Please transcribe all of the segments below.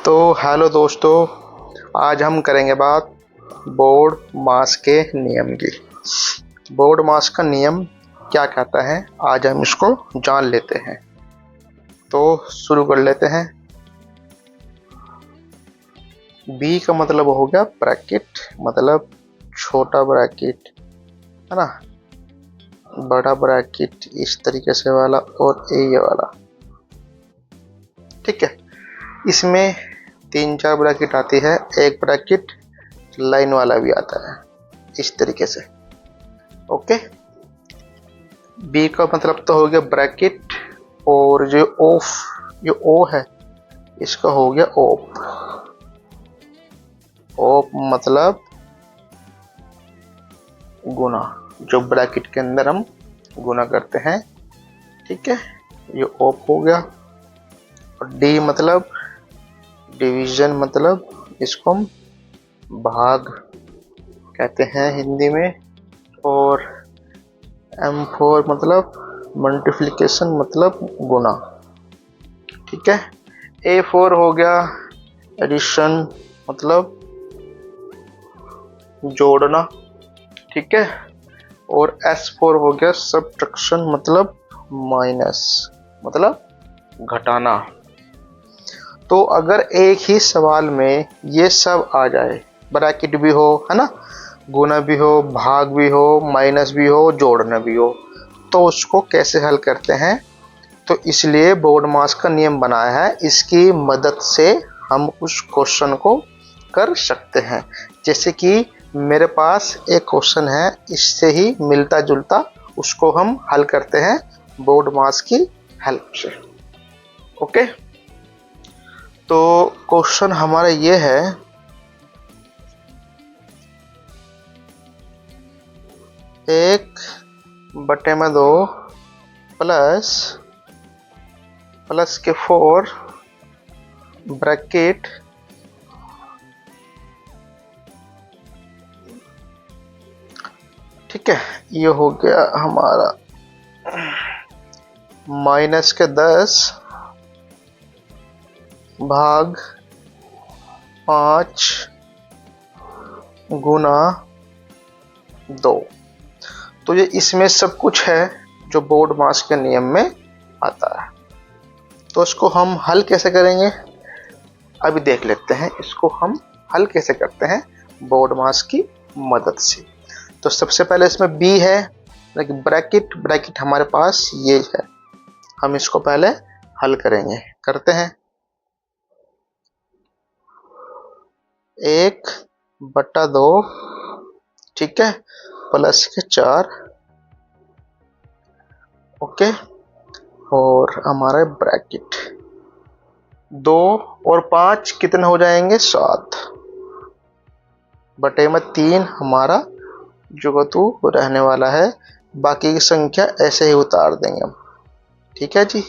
तो हेलो दोस्तों, आज हम करेंगे बात बोर्ड मास के नियम की। बोर्ड मास का नियम क्या कहता है, आज हम इसको जान लेते हैं। तो शुरू कर लेते हैं। बी का मतलब हो गया ब्रैकेट, मतलब छोटा ब्रैकेट है ना, बड़ा ब्रैकेट इस तरीके से वाला और ये वाला। ठीक है, इसमें 3-4 ब्रैकेट आती है, एक ब्रैकेट लाइन वाला भी आता है इस तरीके से। ओके, बी का मतलब तो हो गया ब्रैकेट, और जो ओ है इसका हो गया ओप। ओप मतलब गुना, जो ब्रैकेट के अंदर हम गुना करते हैं। ठीक है, ये ओप हो गया। और डी मतलब डिवीजन, मतलब इसको हम भाग कहते हैं हिंदी में। और M4 मतलब मल्टीप्लिकेशन, मतलब गुना। ठीक है, A4 हो गया एडिशन, मतलब जोड़ना। ठीक है, और S4 हो गया सब्ट्रैक्शन, मतलब माइनस, मतलब घटाना। तो अगर एक ही सवाल में ये सब आ जाए, ब्रैकेट भी हो है ना, गुना भी हो, भाग भी हो, माइनस भी हो, जोड़ना भी हो, तो उसको कैसे हल करते हैं। तो इसलिए बोर्ड मास का नियम बनाया है, इसकी मदद से हम उस क्वेश्चन को कर सकते हैं। जैसे कि मेरे पास एक क्वेश्चन है, इससे ही मिलता जुलता, उसको हम हल करते हैं बोर्ड मास की हेल्प से। ओके, तो क्वेश्चन हमारा ये है, 1/2 प्लस के 4 ब्रैकेट ठीक है, ये हो गया हमारा माइनस के 10 भाग 5 गुना 2। तो ये इसमें सब कुछ है जो बोर्ड मास के नियम में आता है। तो इसको हम हल कैसे करेंगे, अभी देख लेते हैं। इसको हम हल कैसे करते हैं बोर्ड मास की मदद से। तो सबसे पहले इसमें बी है, लेकिन ब्रैकेट हमारे पास ये है, हम इसको पहले हल करेंगे। करते हैं, 1/2 ठीक है, प्लस के 4। ओके, और हमारा ब्रैकेट 2 और 5 कितने हो जाएंगे, 7 बटे में 3 हमारा जो तू रहने वाला है। बाकी की संख्या ऐसे ही उतार देंगे हम। ठीक है जी,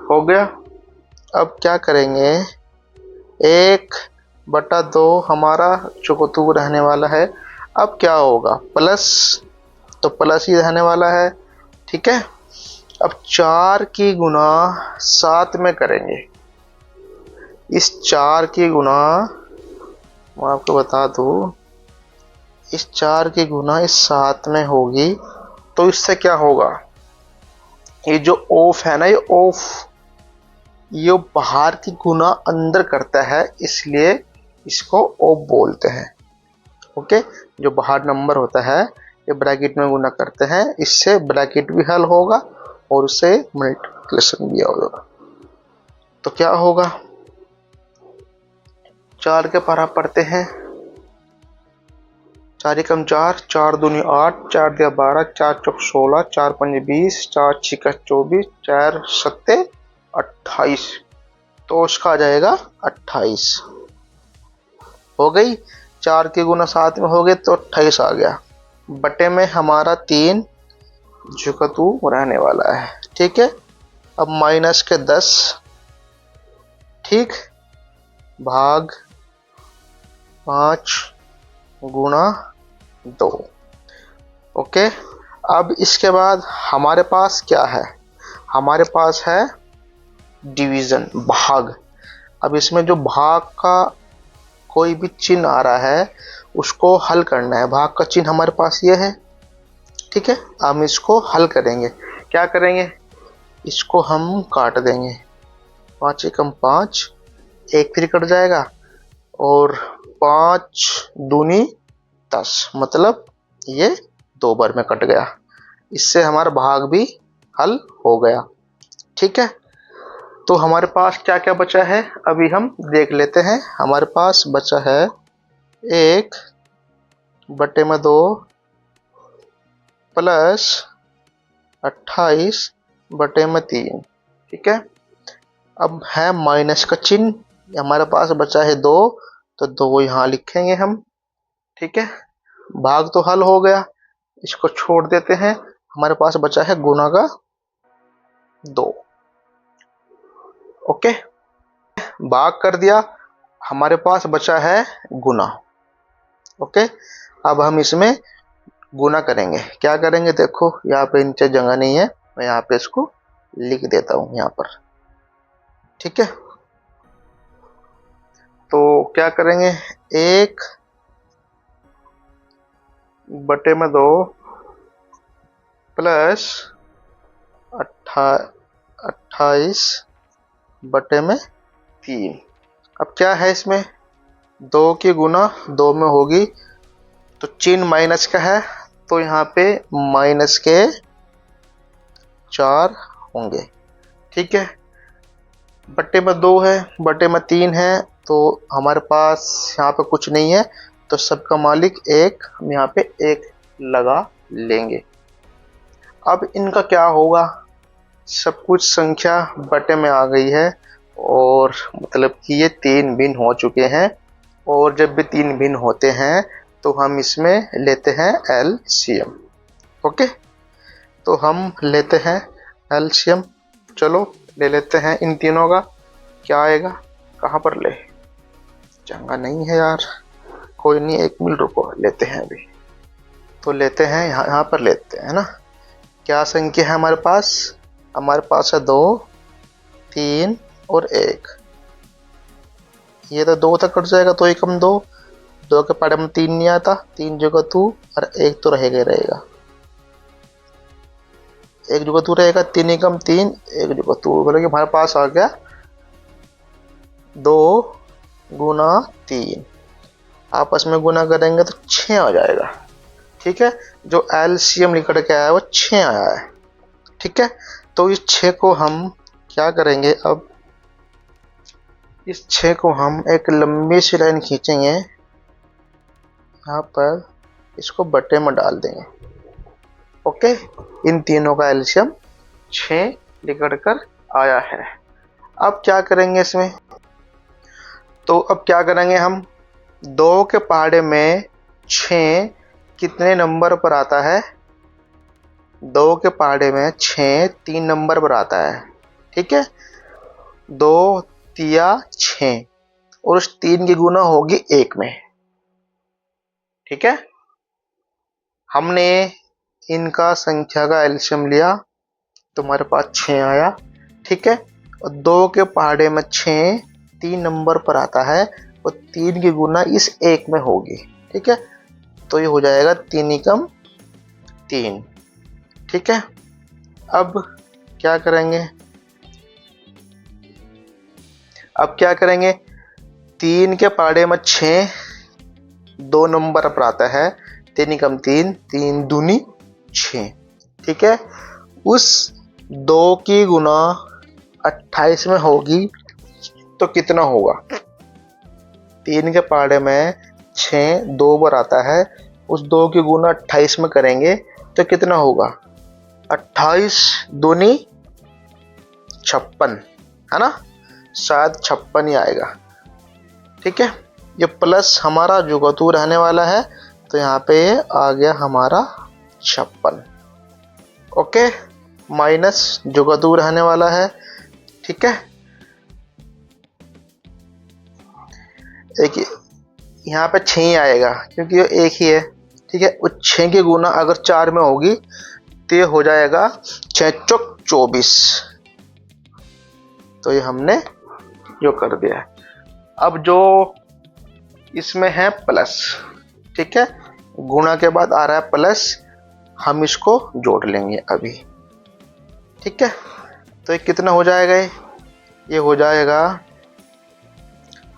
हो गया। अब क्या करेंगे, 1/2 हमारा जो तू रहने वाला है। अब क्या होगा, प्लस, तो प्लस ही रहने वाला है। ठीक है, अब 4 की गुना 7 में करेंगे। इस 4 की गुना, मैं आपको बता दूं, इस 4 की गुना इस 7 में होगी, तो इससे क्या होगा, ये जो ऑफ है ना, ये ऑफ, ये बाहर की गुना अंदर करता है, इसलिए इसको ऑफ बोलते हैं। ओके, जो बाहर नंबर होता है ये ब्रैकेट में गुना करते हैं, इससे ब्रैकेट भी हल होगा और उससे मल्टीप्लिकेशन भी होगा। तो क्या होगा, 4 के पारा पढ़ते हैं, 4 एकम 4, 4 दूनी 8, 4 दिया 12, 4 चौक 16, 4 पंजे 20, 4 छिका 24, 4 सत्ते 28। तो उसका आ जाएगा 28। हो गई, 4 के गुना 7 में हो गए तो 28 आ गया। बटे में हमारा 3 जो का तू रहने वाला है। ठीक है, अब माइनस के 10 ठीक, भाग 5 गुना 2। ओके, अब इसके बाद हमारे पास क्या है, हमारे पास है डिवीजन, भाग। अब इसमें जो भाग का कोई भी चिन्ह आ रहा है उसको हल करना है। भाग का चिन्ह हमारे पास ये है, ठीक है। हम इसको हल करेंगे। क्या करेंगे, इसको हम काट देंगे। 5 एकम 5, एक फिर कट जाएगा, और 5 दूनी 10, मतलब ये 2 बार में कट गया। इससे हमारा भाग भी हल हो गया, ठीक है। तो हमारे पास क्या क्या बचा है अभी हम देख लेते हैं। हमारे पास बचा है 1/2 प्लस 28/3, ठीक है। अब है माइनस का चिन्ह, हमारे पास बचा है 2, तो 2 यहाँ लिखेंगे हम, ठीक है। भाग तो हल हो गया, इसको छोड़ देते हैं। हमारे पास बचा है गुना का 2, ओके। भाग कर दिया, हमारे पास बचा है गुना, ओके। अब हम इसमें गुना करेंगे। क्या करेंगे, देखो यहाँ पे नीचे जगह नहीं है, मैं यहाँ पे इसको लिख देता हूँ यहाँ पर, ठीक है। तो क्या करेंगे, 1/2 प्लस 28/3। अब क्या है इसमें, 2 की गुना 2 में होगी, तो चिन्ह माइनस का है, तो यहाँ पे माइनस के 4 होंगे, ठीक है। बट्टे में 2 है, बट्टे में 3 है, तो हमारे पास यहाँ पे कुछ नहीं है, तो सबका मालिक 1, हम यहाँ पे 1 लगा लेंगे। अब इनका क्या होगा, सब कुछ संख्या बटे में आ गई है, और मतलब कि ये 3 भिन्न हो चुके हैं। और जब भी 3 भिन्न होते हैं तो हम इसमें लेते हैं एलसीएम, ओके। तो हम लेते हैं एलसीएम, चलो ले लेते हैं इन तीनों का। क्या आएगा, कहाँ पर ले, चंगा नहीं है यार, कोई नहीं, 1 मिनट रुको, लेते हैं अभी। तो लेते हैं यहाँ पर लेते हैं ना। क्या संख्या है हमारे पास, हमारे पास है 2, 3 और 1। ये तो 2 तक कट जाएगा, तो 1 कम 2, 2 के पहाड़े में 3 नहीं आता, 3 जगह 2 और 1 तो रहेगा ही रहेगा, 1 जगह 2 रहेगा, 3 एकम 3, 1 जगह 2, बोले कि हमारे पास आ गया 2 गुना 3। आपस में गुना करेंगे तो 6 आ जाएगा, ठीक है। जो एलसीएम निकल के आया है वो 6 आया है, ठीक है। तो इस 6 को हम क्या करेंगे, अब इस 6 को हम एक लंबी सी लाइन खींचेंगे, यहाँ पर इसको बटे में डाल देंगे, ओके। इन तीनों का एलसीएम 6 निकल कर आया है। अब क्या करेंगे इसमें, तो अब क्या करेंगे हम, 2 के पहाड़े में 6 कितने नंबर पर आता है, 2 के पहाड़े में 6 3 नंबर पर आता है, ठीक है। 2 तिया 6, और उस 3 की गुना होगी 1 में, ठीक है। हमने इनका संख्या का एलसीएम लिया तो हमारे पास 6 आया, ठीक है। और 2 के पहाड़े में 6 3 नंबर पर आता है, और 3 की गुना इस 1 में होगी, ठीक है। तो ये हो जाएगा 3 एकम 3, ठीक है। अब क्या करेंगे, अब क्या करेंगे, 3 के पहाड़े में 6 2 नंबर पर आता है, 3 एकम 3, 3 दूनी 6, ठीक है। उस 2 की गुना 28 में होगी तो कितना होगा, 3 के पहाड़े में 6 2 बार आता है, उस 2 की गुना 28 में करेंगे तो कितना होगा, 28 दूनी 56, है ना, शायद 56 ही आएगा, ठीक है। ये प्लस हमारा जुगतू रहने वाला है, तो यहाँ पे आ गया हमारा 56, ओके। माइनस जुगतू रहने वाला है, ठीक है। एक यहाँ पे 6 ही आएगा क्योंकि ये एक ही है, ठीक है। उस 6 की गुना अगर 4 में होगी तो ये हो जाएगा 6 चौक 24, तो ये हमने जो कर दिया है। अब जो इसमें है प्लस, ठीक है, गुणा के बाद आ रहा है प्लस, हम इसको जोड़ लेंगे अभी, ठीक है। तो ये कितना हो जाएगा, ये हो जाएगा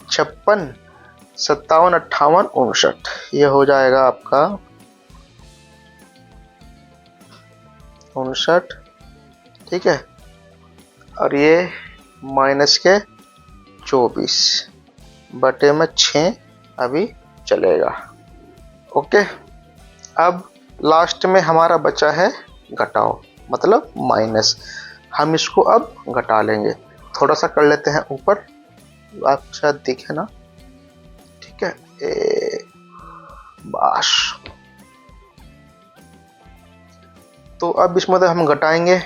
56, 57, 58, 59, ये हो जाएगा आपका 59, ठीक है। और ये माइनस के 24 बटे में 6 अभी चलेगा, ओके। अब लास्ट में हमारा बचा है घटाओ, मतलब माइनस, हम इसको अब घटा लेंगे। थोड़ा सा कर लेते हैं ऊपर, आप शायद दिखे ना, ठीक है। बस, तो अब इसमें तो हम घटाएंगे,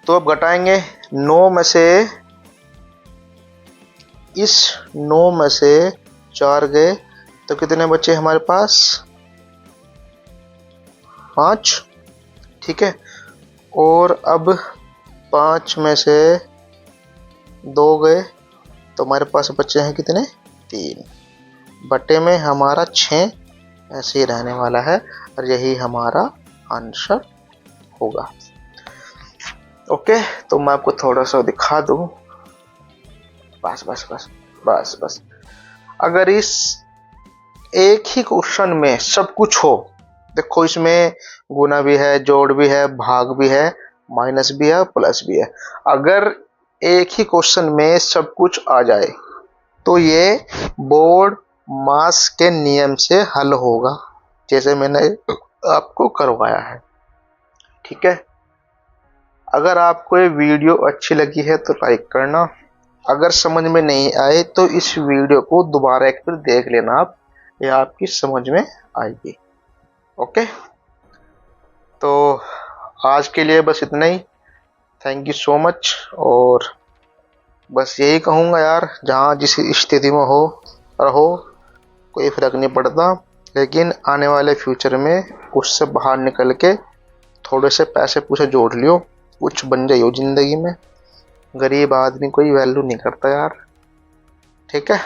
तो अब घटाएंगे 9 में से, इस 9 में से 4 गए तो कितने बचे हमारे पास, 5, ठीक है। और अब 5 में से 2 गए तो हमारे पास बचे हैं कितने, 3, बटे में हमारा 6 ऐसे ही रहने वाला है, और यही हमारा आंसर होगा, ओके। तो मैं आपको थोड़ा सा दिखा दूं, बस बस बस बस बस। अगर इस एक ही क्वेश्चन में सब कुछ हो, देखो इसमें गुना भी है, जोड़ भी है, भाग भी है, माइनस भी है, प्लस भी है, अगर एक ही क्वेश्चन में सब कुछ आ जाए तो ये बोर्ड मास के नियम से हल होगा, जैसे मैंने आपको करवाया है, ठीक है। अगर आपको ये वीडियो अच्छी लगी है तो लाइक करना, अगर समझ में नहीं आए तो इस वीडियो को दोबारा एक बार देख लेना आप, ये आपकी समझ में आएगी, ओके। तो आज के लिए बस इतना ही, थैंक यू सो मच। और बस यही कहूँगा यार, जहाँ जिस स्थिति में हो रहो, कोई फर्क नहीं पड़ता, लेकिन आने वाले फ्यूचर में उससे बाहर निकल के थोड़े से पैसे पूसे जोड़ लियो, कुछ बन जाइयो जिंदगी में। गरीब आदमी कोई वैल्यू नहीं करता यार, ठीक है।